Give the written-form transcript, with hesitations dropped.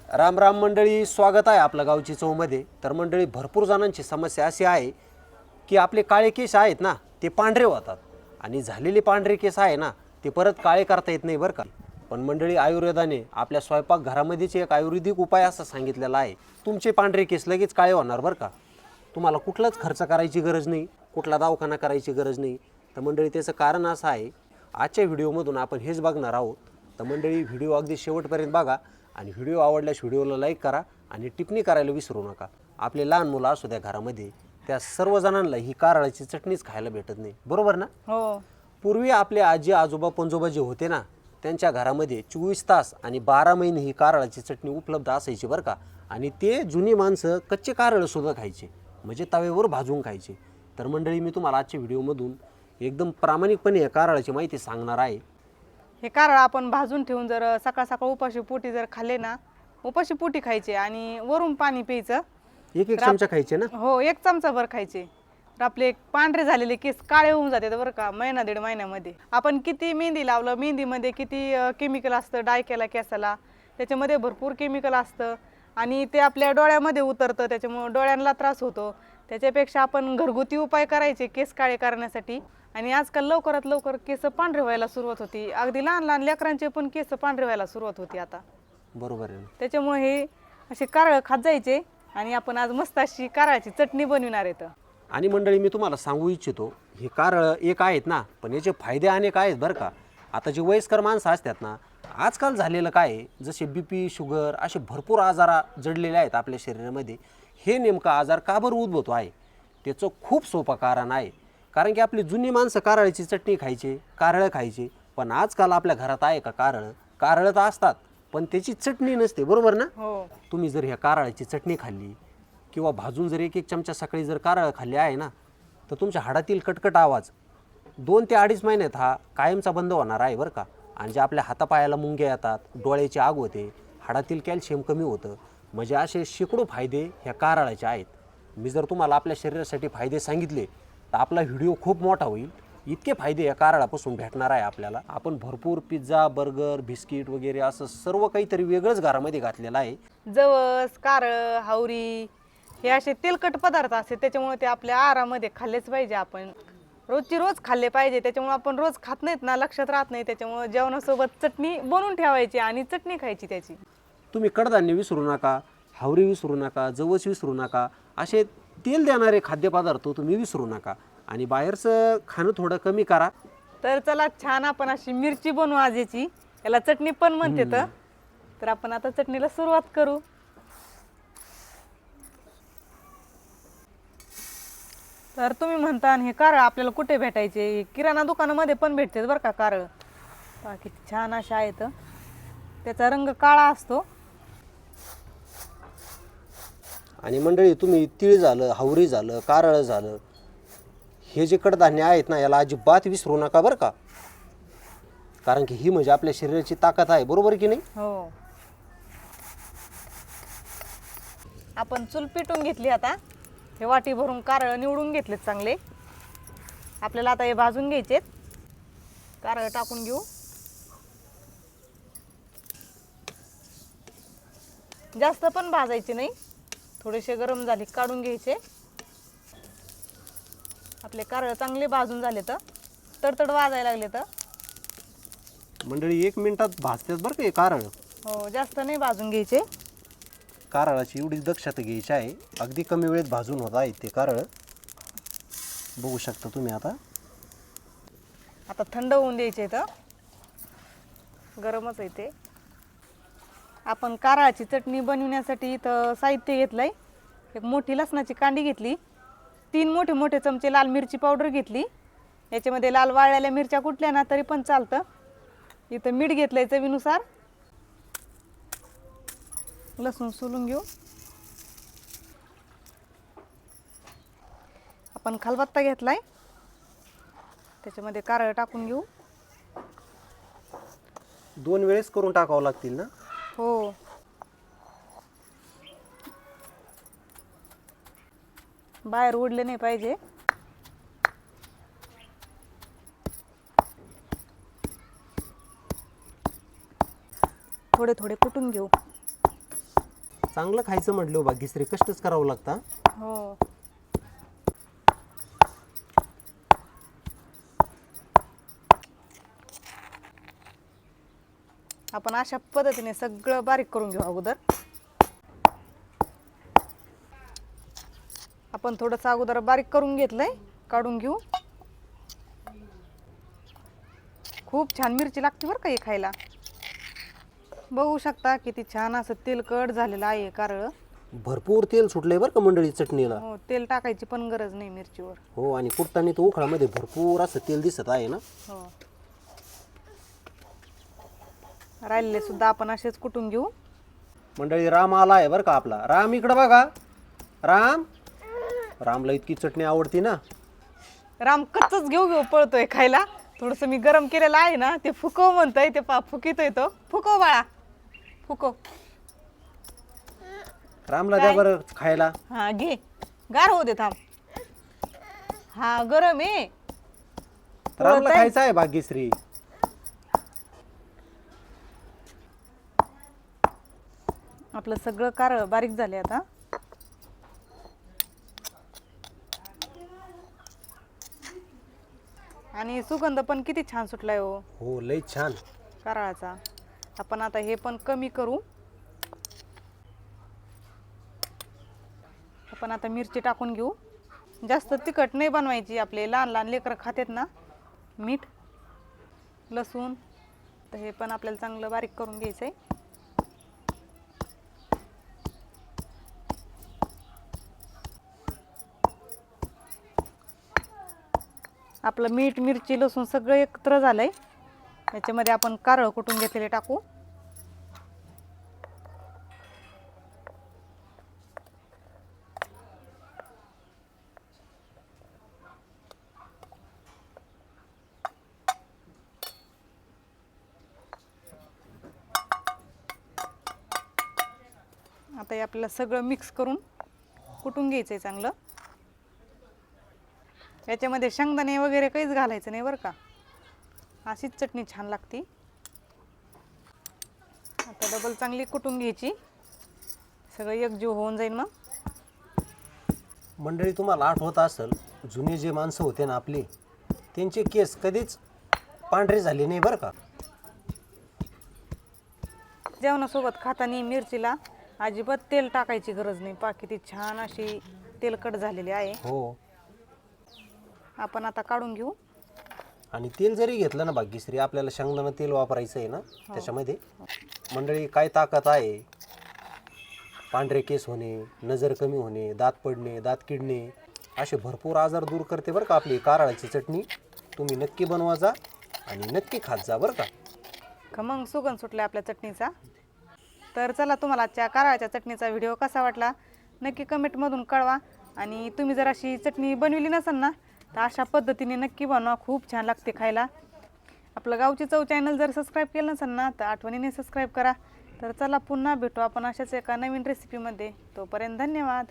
राम राम मंडळी, स्वागत आहे आपल्या गावची चौमध्ये. तर मंडळी, भरपूर जणांची समस्या अशी आहे की आपले काळे केस आहेत ना ते पांढरे होतात आणि झालेले पांढरे केस आहे ना ते परत काळे करता येत नाही बरं का. पण मंडळी, आयुर्वेदाने आपल्या स्वयंपाकघरामध्येच एक आयुर्वेदिक उपाय असा सांगितलेला आहे, तुमचे पांढरे केस लगेच काळे होणार बरं का. तुम्हाला कुठलाच खर्च करायची गरज नाही, कुठला दवाखाना करायची गरज नाही. तर मंडळी, त्याचं कारण असं आहे, आजच्या व्हिडिओमधून आपण हेच बघणार आहोत. तर मंडळी, व्हिडिओ अगदी शेवटपर्यंत बघा आणि व्हिडिओ आवडल्यास व्हिडिओला लाईक करा आणि टिप्पणी करायला विसरू नका. आपले लहान मुलं असू द्या घरामध्ये, त्या सर्व जणांना ही कारळाची चटणीच खायला भेटत नाही, बरोबर ना. हो. पूर्वी आपले आजी आजोबा पणजोबा जे होते ना, त्यांच्या घरामध्ये 24 तास आणि 12 महिने ही कारळाची चटणी उपलब्ध असायची बरं का. आणि ते जुनी माणसं कच्चे कारळसुद्धा खायचे, म्हणजे तव्यावर भाजून खायचे. तर मंडळी, मी तुम्हाला आजच्या व्हिडिओमधून एकदम प्रामाणिकपणे या कारळाची माहिती सांगणार आहे. हे कारळ आपण भाजून ठेवून जर सकाळ सकाळ उपाशी पोटी जर खाल्ले ना, उपाशी पोटी खायचे आणि वरून पाणी प्यायचं. एक एक चमचा खायचे ना. हो, 1 चमचा भर खायचे. तर आपले पांढरे झालेले केस काळे होऊन जाते बरं का, महिना दीड महिन्यामध्ये. आपण किती मेहंदी लावलं, मेहंदीमध्ये किती केमिकल असतं, डाय केला केसाला, त्याच्यामध्ये भरपूर केमिकल असतं आणि ते आपल्या डोळ्यामध्ये उतरतं, त्याच्यामुळे डोळ्यांना त्रास होतो. त्याच्यापेक्षा आपण घरगुती उपाय करायचे केस काळे करण्यासाठी. आणि आजकाल लवकरात लवकर केस पांढरे व्हायला सुरुवात होती, अगदी लहान लहान लेकरांचे पण केस पांढरे व्हायला सुरुवात होती आता. बरोबर आहे. त्याच्यामुळे हे असे कारळ खात जायचे आणि आपण आज मस्त अशी कारळाची चटणी बनविणार आहेत. आणि मंडळी, मी तुम्हाला सांगू इच्छितो, हे कारळ एक आहेत ना, पण याचे फायदे अनेक आहेत बरं का. आता जे वयस्कर माणसं असतात ना, आजकाल झालेलं काय आहे, जसे BP शुगर असे भरपूर आजार जडलेले आहेत आपल्या शरीरामध्ये. हे नेमका आजार का बरं उद्भवतो आहे, त्याचं खूप सोपं कारण आहे. कारण की आपली जुनी माणसं कारळाची चटणी खायचे, कारळं खायचे. पण आजकाल आपल्या घरात आहे का कारळं? कारळं तर असतात, पण त्याची चटणी नसते, बरोबर ना. हो. तुम्ही जर ह्या कारळाची चटणी खाल्ली किंवा भाजून जर एक एक चमचा सकाळी जर कारळ खाल्ले आहे ना, तर तुमच्या हाडातील कटकट आवाज 2 ते 2.5 महिन्यात हा कायमचा बंद होणार आहे बरं का. आणि जे आपल्या हातापायाला मुंग्या येतात, डोळ्याची आग होते, हाडातील कॅल्शियम कमी होतं, म्हणजे असे शेकडो फायदे ह्या कारळाचे आहेत. मी जर तुम्हाला आपल्या शरीरासाठी फायदे सांगितले तर आपला व्हिडिओ खूप मोठा होईल. इतके फायदे या कारळापासून भेटणार आहे आपल्याला. आपण भरपूर पिझ्झा, बर्गर, बिस्किट वगैरे असं सर्व काहीतरी वेगळंच घरामध्ये घातलेलं आहे. जवस, कारळ, हावरी हे असे तेलकट पदार्थ असते, त्याच्यामुळे ते आपल्या आहारामध्ये खाल्लेच पाहिजे. आपण रोजची रोज खाल्ले पाहिजे. त्याच्यामुळे आपण रोज खात नाहीत ना, लक्षात राहत नाही. त्याच्यामुळे जेवणासोबत चटणी बनवून ठेवायची आणि चटणी खायची त्याची. तुम्ही कडधान्य विसरू नका, हावरी विसरू नका, जवस विसरू नका, असे तेल देणारे खाद्यपदार्थ तुम्ही विसरू नका. आणि बाहेरचं खाणं थोडं कमी करा. तर चला, छान आपण अशी मिरची बनवू आज याची. याला चटणी पण म्हणते. तर आपण आता चटणीला सुरुवात करू. तर तुम्ही म्हणता हे कारळ आपल्याला कुठे भेटायचे? किराणा दुकानामध्ये पण भेटते बरं का कारळ. किती छान असे आहेत. त्याचा रंग काळा असतो. आणि मंडळी, तुम्ही तीळ झालं, हावरी झालं, कारळ झालं, हे जे कडधान्य आहेत ना, याला अजिबात विसरू नका बरं का. कारण की ही म्हणजे आपल्या शरीराची ताकद आहे, बरोबर की नाही. हो. आपण चूल पेटून घेतली. आता हे वाटी भरून कारळ निवडून घेतलेत चांगले. आपल्याला आता हे भाजून घ्यायचे. कारळ टाकून घेऊ. जास्त पण भाजायचे नाही, थोडेसे गरम झाले काढून घ्यायचे. आपले कारळ चांगले भाजून झाले तर तडतड वाजायला लागले तर मंडळी, 1 मिनिटात भाजतात बरं का हे कारळ. हो, जास्त नाही भाजून घ्यायचे. कारळाची एवढी दक्षता घ्यायची आहे, अगदी कमी वेळेत भाजून होत आहे ते कारळ. बघू शकता तुम्ही. आता थंड होऊन द्यायचे. तर गरमच आहे ते. आपण कारळाची चटणी बनवण्यासाठी इथं साहित्य घेतलंय. एक मोठी लसणाची कांडी घेतली, 3 मोठे मोठे चमचे लाल मिरची पावडर घेतली. याच्यामध्ये लाल वाळलेल्या मिरच्या कुटल्या ना तरी पण चालतं. इथं मीठ घेतलंय चवीनुसार. लसूण सोलून घेऊ. आपण खलबत्ता घेतलाय, त्याच्यामध्ये कारळ टाकून घेऊ. 2 वेळेस करून टाकावं लागतील ना. हो. बाहेर उडले नाही पाहिजे. थोडे थोडे कुटून घेऊ. चांगलं खायचं म्हटलं भाग्यश्री कष्टच करावं लागतं. हो. आपण अशा पद्धतीने सगळं बारीक करून घेऊ अगोदर. आपण थोडंसं अगोदर बारीक करून घेतलंय, काढून घेऊ. खूप छान मिरची लागते बरं का हे खायला. बघू शकता किती छान असं तेलकट झालेलं आहे कारळं. भरपूर तेल सुटलंय बरं का मंडळी चटणीला. हो, तेल टाकायची पण गरज नाही मिरचीवर. हो, आणि कुटताना तो उखळामध्ये भरपूर असं तेल दिसत आहे ना. हो. राहिलेले सुद्धा आपण असेच कुटून घेऊ. मंडळी राम आला आहे बरं का आपला. राम इकडं बघा. राम, रामला इतकी चटणी आवडती ना. राम कच्चच घेऊ घेऊ पळतोय खायला. थोडंसं मी गरम केलेलं आहे ना, ते फुकव म्हणतोय. ते फुकितोय तो. फुकव बाळा, फुकव. रामला द्या बरं खायला. हा घे, गार होऊ दे थांब. हा गरम आहे. रामला खायचं आहे भाग्यश्री. आपलं सगळं कारळ बारीक झाले आता. आणि सुगंध पण किती छान सुटलाय हो. हो, लय छान कारळाचा. आपण आता हे पण कमी करू. आपण आता मिरची टाकून घेऊ. जास्त तिखट नाही बनवायची. आपले लहान लहान लेकरं खातात ना. मीठ, लसूण, तर हे पण आपल्याला चांगलं बारीक करून घ्यायचंय. आपलं मीठ, मिरची, लसूण सगळं एकत्र झालंय. याच्यामध्ये आपण कारळ कुटून घेतलेले टाकू. आता हे आपल्याला सगळं मिक्स करून कुटून घ्यायचंय चांगलं. याच्यामध्ये शेंगदाणे वगैरे काहीच घालायचं नाही बरं का. अशीच चटणी छान लागते. आता डबल चांगली कुटून घ्यायची. सगळं एकजीव होऊन जाईल मग. मंडळी, तुम्हाला आठवत असेल जुने जे माणसं होते ना आपले, त्यांचे केस कधीच पांढरे झाले नाही बरं का. जेवणासोबत खाताना मिरचीला अजिबात तेल टाकायची गरज नाही. पहा किती छान अशी तेलकट झालेली आहे. हो, आपण आता काढून घेऊ. आणि तेल जरी घेतलं ना भाग्यश्री, आपल्याला शेंगदाणा तेल वापरायचं आहे ना त्याच्यामध्ये. मंडळी, काय ताकद आहे. पांढरे केस होणे, नजर कमी होणे, दात पडणे, दात किडणे, असे भरपूर आजार दूर करते बरं का आपली कारळाची चटणी. तुम्ही नक्की बनवायचा आणि नक्की खात जा बरं का. खमंग सुगंध सुटला आपल्या चटणीचा. तर चला, तुम्हाला आजच्या कारळाच्या चटणीचा व्हिडिओ कसा वाटला नक्की कमेंटमधून कळवा. आणि तुम्ही जर अशी चटणी बनविली नसाल ना, तर अशा पद्धतीने नक्की बनवा. खूप छान लागते खायला. आपलं गावची चव चॅनल जर सबस्क्राईब केलं नसेल ना, तर आठवणीने सबस्क्राईब करा. तर चला, पुन्हा भेटू आपण अशाच एका नवीन रेसिपीमध्ये. तोपर्यंत धन्यवाद.